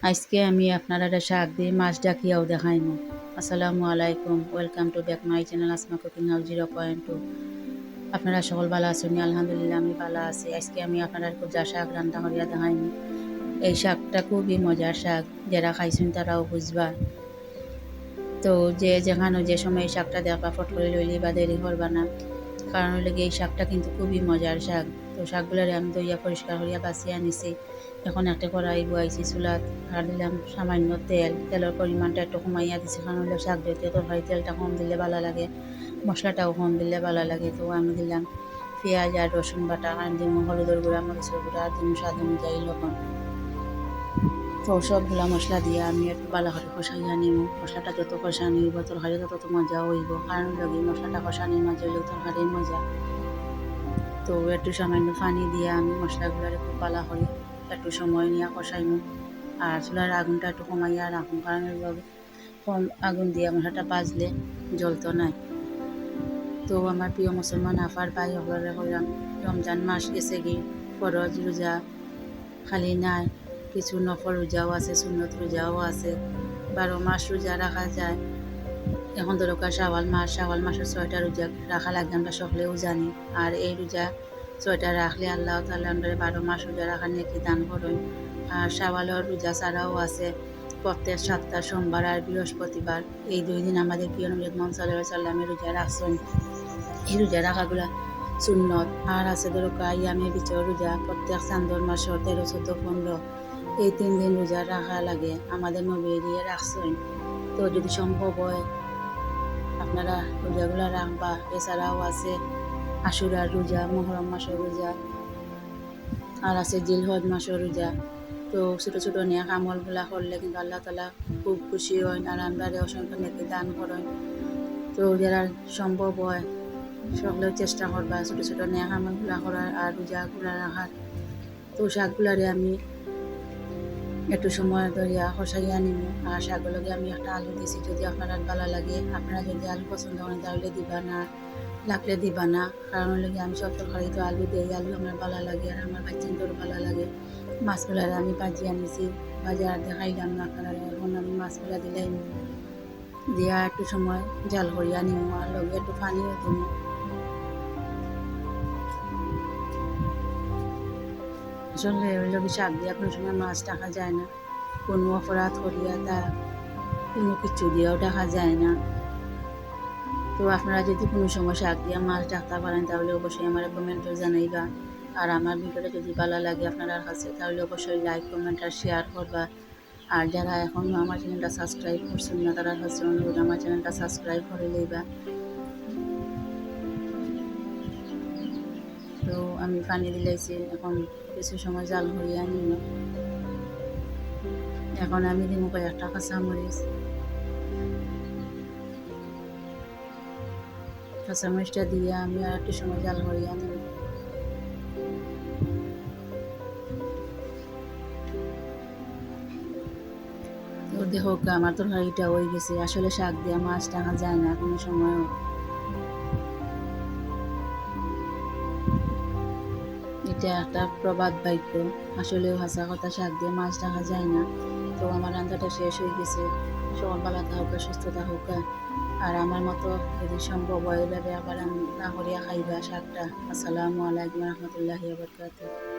আজকে আমি আপনারা শাক দিয়ে মাছ ডাকিয়াও দেখাইমু। আসসালামু আলাইকুম, welcome to back my channel Asma cooking house 0.2। আপনারা সকল ভালো আছেন? আলহামদুলিল্লাহ আমি ভালো আছি। আজকে আমি আপনারা যা শাক রান্না করিয়া দেখাইমু। এই শাকটা খুবই মজার শাক, যারা খাইছেন তারাও বুঝবা। তো যে যেখানে যে সময় এই শাকটা দেখবা ফট করে লইলি বা দেরি করবা না, কারণ হইলে এই শাকটা কিন্তু খুবই মজার শাক। তো শাকগুলারে আমি ধুইয়া পরিষ্কার করিয়া বাছিয়া নিছি। এখন একটা কড়াই বয়াইছি চুলাত, আর দিলাম সামান্য তেল। তেলের পরিমাণটা একটু কমাইয়া দিছি, কারণ হইলে শাক জাতীয় তরকারি তেলটা কম দিলে ভালো লাগে, মশলাটাও কম দিলে ভালো লাগে। তো আমি দিলাম পেঁয়াজ আর রসুন বাটা, আর দিলাম হলুদের গুঁড়া, মরিচের গুঁড়া, আর দিলাম স্বাদ অনুযায়ী লবণ। তো সবগুলা মশলা দিয়ে আমি একটু ভালো করে কষাইয়া নিব। মশলাটা যত কষানি হইব তরকারি তত মজা হইব, কারণ লগে মশলাটা কষানির মাঝে হইলে তরকারির মজা। তো একটু সামান্য পানি দিয়ে আমি মশলাগুলোর একটু পালা করি, একটু সময় নিয়ে কষাইব। আর চুলার আগুনটা একটু কমাইয়া রাখুন, কারণ কম আগুন দিয়ে মশলাটা বাজলে জ্বলতো নাই। তো আমার প্রিয় মুসলমান আফার ভাই হলরে কইলাম, রমজান মাস গেছে কি, ফরজ রোজা খালি নাই, কিছু নফল রোজাও আছে, সুন্নত রোজাও আছে। 12 মাস রোজা রাখা যায়। এখন দরকার শাওয়াল মাসের 6টা রোজা রাখা লাগে, আমরা সকলেও জানি। আর এই রোজা 6টা রাখলে আল্লাহ তাআলা আমরা 12 মাস রোজা রাখার নেকি দান করেন। আর শাওয়ালের রোজা ছাড়াও আছে প্রত্যেক 7টা সোমবার আর বৃহস্পতিবার। এই 2 দিন আমাদের প্রিয় নবী মুহাম্মদ সাল্লাল্লাহু আলাইহি ওয়াসাল্লামের রোজা রাখছেন। এই রোজা রাখাগুলা সুন্নত। আর আছে দরকার ইয়ামে বিচর রোজা, প্রত্যেক চান্দর মাসের 13, 14, 15 এই 3 দিন রোজা রাখা লাগে, আমাদের নবী দিয়ে রাখছেন। তো যদি সম্ভব হয় আপনারা রোজাগুলা রাখবা। এছাড়াও আছে আশুরার রোজা, মুহররম মাসের রোজা, আর আছে জিলহজ মাসের রোজা। তো ছোটো ছোটো নেক আমলগুলা করলে কিন্তু আল্লাহ তাআলা খুব খুশি হন, আর আমরা অসংখ্য নেকি দান করেন। তো যারা সম্ভব হয় সকলেও চেষ্টা করবা ছোটো ছোটো নেক আমলগুলা করার আর রোজাগুলা রাখার। তো শাকগুলারে আমি একটু সময় ধরিয়া কষাইয়া নিব। আর শাকের লগে আমি একটা আলু দিছি, যদি আপনারা ভালো লাগে। আপনারা যদি আলু পছন্দ করেন তাহলে দিবা, না লাগলে দিবা না, কারণ লগে আমি সব তরকারি তো আলু দিই। আলু আমার ভালো লাগে, আর আমার বাচ্চাদেরও ভালো লাগে। মাছগুলারে আমি ভাজি আনিছি, বাজার দেখাইলাম না আপনারা। এখন আমি মাছগুলা দিলাম, দিয়া একটু সময় জাল করিয়া নিব, আর লগে একটু পানিও দিব। আসলে ওই লগে শাক দিয়া কোনো সময় মাছ রাখা যায় না, কোনো অপরাধ করিয়া তা কোনো কিছু দিয়েও দেখা যায় না। তো আপনারা যদি কোনো সময় শাক দিয়া মাছ ডাকতে পারেন তাহলে অবশ্যই আমার কমেন্টে জানাইবা। আর আমার ভিডিওটা যদি ভালো লাগে আপনার কাছে তাহলে অবশ্যই লাইক, কমেন্ট আর শেয়ার করবা। আর যারা এখনও আমার চ্যানেলটা সাবস্ক্রাইব করছেন না তারা কাছে অনুরোধ, আমার চ্যানেলটা সাবস্ক্রাইব করে লইবা। তো আমি পানি দিলাইছি, এখন কিছু সময় জাল হইয়া নিব। এখন আমি দিব কয়েকটা কাঁচামরিচ। কাঁচামরিচটা দিয়ে আমি আর একটু সময় জাল হইয়া নিব। তো দেখো আমার তরকারিটা হয়ে গেছে। আসলে শাক দিয়া মাছ টাকা যায় না কোনো সময়ও। এটা একটা প্রবাদ বাক্য, আসলেও হাসা কথা, শাক দিয়ে মাছ টাকা যায় না। তো আমার রান্নাটা শেষ হয়ে গেছে। সকল ভালো থাকুক, সুস্থ থাকুক। আর আমার মতো যদি সম্ভব হয় এভাবে আবার আমি না করিয়া খাইবা শাকটা। আসসালামু আলাইকুম রহমতুল্লাহি ওয়া বারাকাতুহু।